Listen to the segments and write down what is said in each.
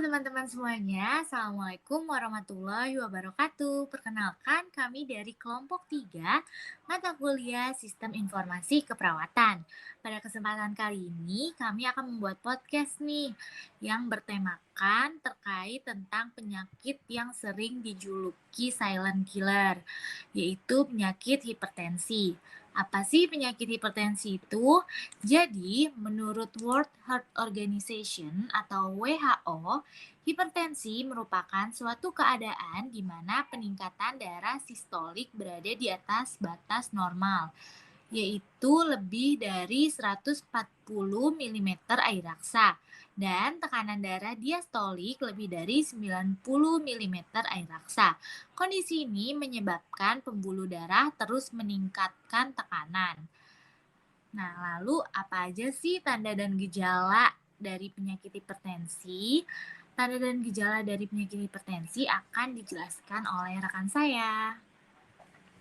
teman-teman semuanya, Assalamualaikum warahmatullahi wabarakatuh. Perkenalkan, kami dari kelompok 3 mata kuliah Sistem Informasi Keperawatan. Pada kesempatan kali ini, kami akan membuat podcast nih yang bertemakan terkait tentang penyakit yang sering dijuluki silent killer, yaitu penyakit hipertensi. Apa sih penyakit hipertensi itu? Jadi, menurut World Health Organization atau WHO, hipertensi merupakan suatu keadaan di mana peningkatan darah sistolik berada di atas batas normal, yaitu lebih dari 140 milimeter air raksa, dan tekanan darah diastolik lebih dari 90 milimeter air raksa. Kondisi ini menyebabkan pembuluh darah terus meningkatkan tekanan. Nah, lalu apa aja sih tanda dan gejala dari penyakit hipertensi? Tanda dan gejala dari penyakit hipertensi akan dijelaskan oleh rekan saya.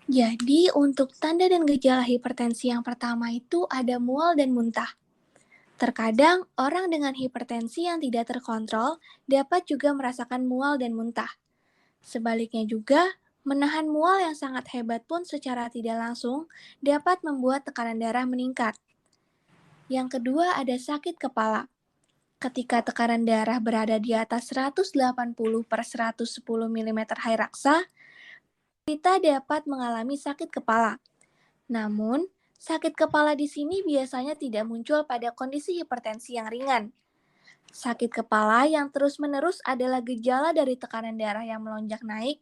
Jadi, untuk tanda dan gejala hipertensi yang pertama itu ada mual dan muntah. Terkadang, orang dengan hipertensi yang tidak terkontrol dapat juga merasakan mual dan muntah. Sebaliknya juga, menahan mual yang sangat hebat pun secara tidak langsung dapat membuat tekanan darah meningkat. Yang kedua ada sakit kepala. Ketika tekanan darah berada di atas 180 per 110 mm Hg raksa, kita dapat mengalami sakit kepala. Namun, sakit kepala di sini biasanya tidak muncul pada kondisi hipertensi yang ringan. Sakit kepala yang terus-menerus adalah gejala dari tekanan darah yang melonjak naik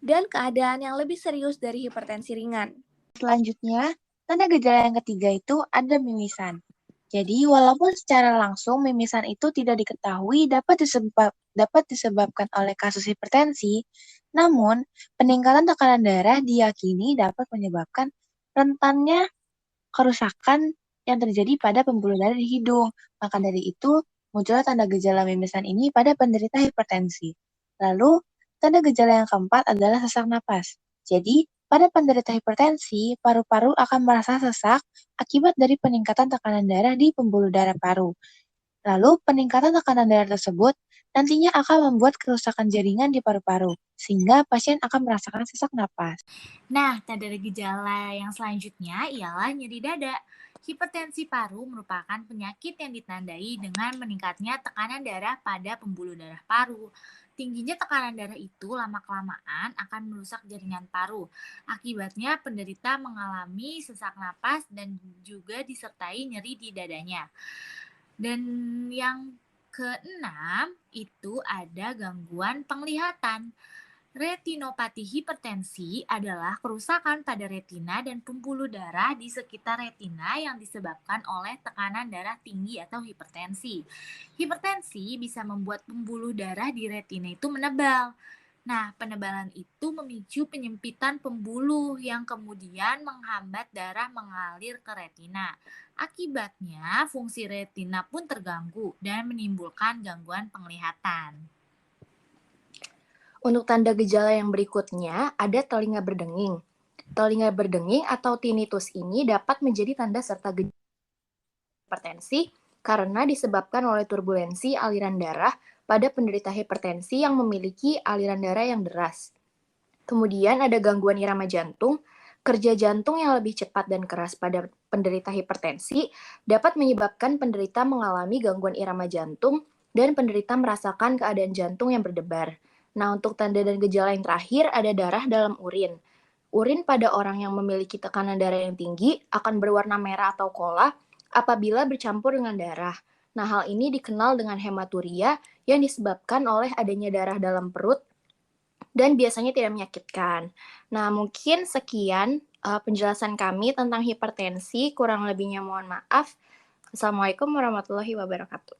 dan keadaan yang lebih serius dari hipertensi ringan. Selanjutnya, tanda gejala yang ketiga itu ada mimisan. Jadi, walaupun secara langsung mimisan itu tidak diketahui dapat disebabkan oleh kasus hipertensi, namun peningkatan tekanan darah diyakini dapat menyebabkan rentannya kerusakan yang terjadi pada pembuluh darah di hidung. Maka dari itu, muncullah tanda gejala mimisan ini pada penderita hipertensi. Lalu, tanda gejala yang keempat adalah sesak napas. Jadi, pada penderita hipertensi, paru-paru akan merasa sesak akibat dari peningkatan tekanan darah di pembuluh darah paru. Lalu, peningkatan tekanan darah tersebut nantinya akan membuat kerusakan jaringan di paru-paru, sehingga pasien akan merasakan sesak napas. Nah, tanda gejala yang selanjutnya ialah nyeri dada. Hipertensi paru merupakan penyakit yang ditandai dengan meningkatnya tekanan darah pada pembuluh darah paru. Tingginya tekanan darah itu lama-kelamaan akan merusak jaringan paru. Akibatnya penderita mengalami sesak napas dan juga disertai nyeri di dadanya. Dan yang keenam itu ada gangguan penglihatan. Retinopati hipertensi adalah kerusakan pada retina dan pembuluh darah di sekitar retina yang disebabkan oleh tekanan darah tinggi atau hipertensi. Hipertensi bisa membuat pembuluh darah di retina itu menebal. Nah, penebalan itu memicu penyempitan pembuluh yang kemudian menghambat darah mengalir ke retina. Akibatnya, fungsi retina pun terganggu dan menimbulkan gangguan penglihatan. Untuk tanda gejala yang berikutnya, ada telinga berdenging. Telinga berdenging atau tinnitus ini dapat menjadi tanda serta gejala hipertensi karena disebabkan oleh turbulensi aliran darah pada penderita hipertensi yang memiliki aliran darah yang deras. Kemudian ada gangguan irama jantung. Kerja jantung yang lebih cepat dan keras pada penderita hipertensi dapat menyebabkan penderita mengalami gangguan irama jantung dan penderita merasakan keadaan jantung yang berdebar. Nah, untuk tanda dan gejala yang terakhir ada darah dalam urin. Urin pada orang yang memiliki tekanan darah yang tinggi akan berwarna merah atau kola apabila bercampur dengan darah. Nah, hal ini dikenal dengan hematuria yang disebabkan oleh adanya darah dalam perut dan biasanya tidak menyakitkan. Nah, mungkin sekian penjelasan kami tentang hipertensi. Kurang lebihnya mohon maaf. Assalamualaikum warahmatullahi wabarakatuh.